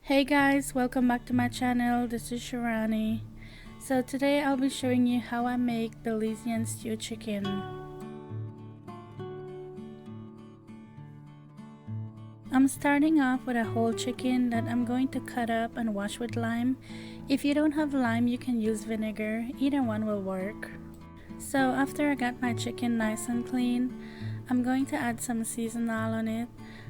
Hey guys, welcome back to my channel. This is Shirani. So today I'll be showing you how I make Belizean stew chicken. I'm starting off with a whole chicken that I'm going to cut up and wash with lime. If you don't have lime, you can use vinegar. Either one will work. So after I got my chicken nice and clean, I'm going to add some Season-All on it.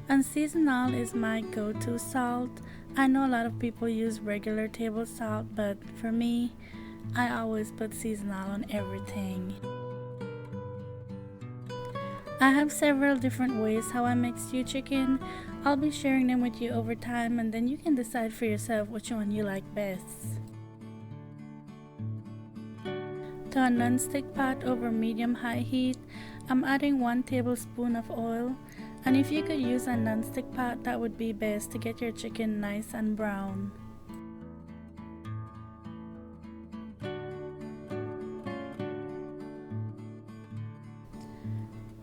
And Season-All is my go-to salt. I know a lot of people use regular table salt, but for me, I always put Season-All on everything. I have several different ways how I make stew chicken. I'll be sharing them with you over time, and then you can decide for yourself which one you like best. To a non-stick pot over medium-high heat, I'm adding 1 tablespoon of oil. And if you could use a non-stick pot, that would be best to get your chicken nice and brown.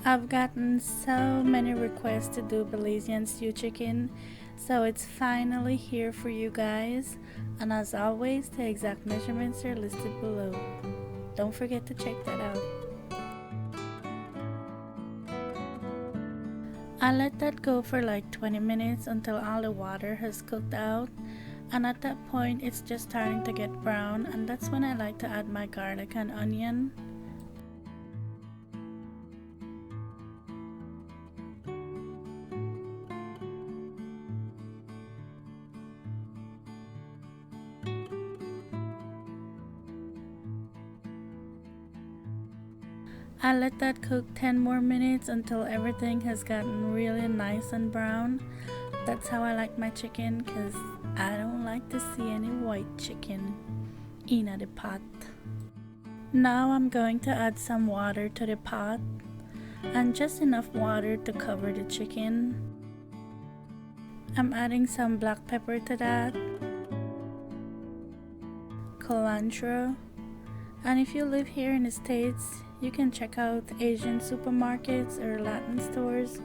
I've gotten so many requests to do Belizean stew chicken, so it's finally here for you guys. And as always, the exact measurements are listed below. Don't forget to check that out. I let that go for like 20 minutes until all the water has cooked out, and at that point it's just starting to get brown, and that's when I like to add my garlic and onion. I let that cook 10 more minutes until everything has gotten really nice and brown. That's how I like my chicken, because I don't like to see any white chicken in the pot. Now I'm going to add some water to the pot, and just enough water to cover the chicken. I'm adding some black pepper to that, culantro, and if you live here in the States, you can check out Asian supermarkets or Latin stores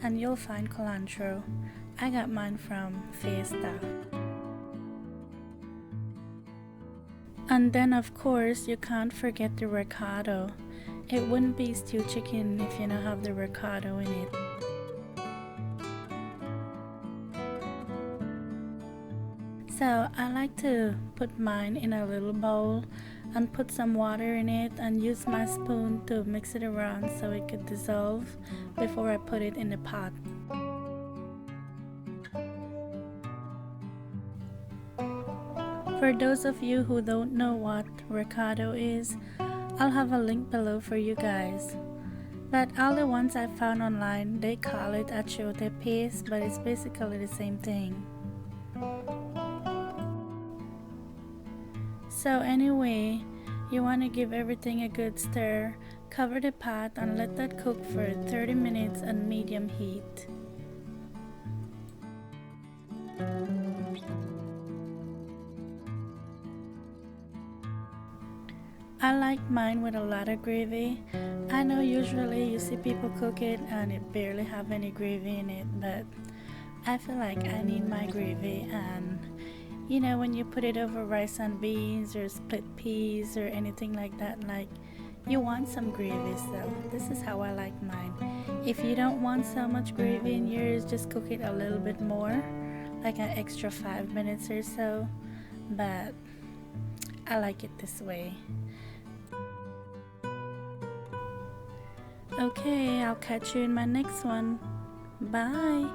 and you'll find culantro. I got mine from Fiesta. And then of course you can't forget the Recado. It wouldn't be stew chicken if you don't have the Recado in it. So I like to put mine in a little bowl and put some water in it and use my spoon to mix it around so it could dissolve before I put it in the pot. For those of you who don't know what Recado is, I'll have a link below for you guys. But all the ones I found online, they call it achiote paste, but it's basically the same thing. So anyway, you want to give everything a good stir, cover the pot and let that cook for 30 minutes on medium heat. I like mine with a lot of gravy. I know usually you see people cook it and it barely have any gravy in it, but I feel like I need my gravy. And you know, when you put it over rice and beans or split peas or anything like that, like you want some gravy. So this is how I like mine. If you don't want so much gravy in yours, just cook it a little bit more, like an extra 5 minutes or so, but I like it this way. Okay, I'll catch you in my next one. Bye.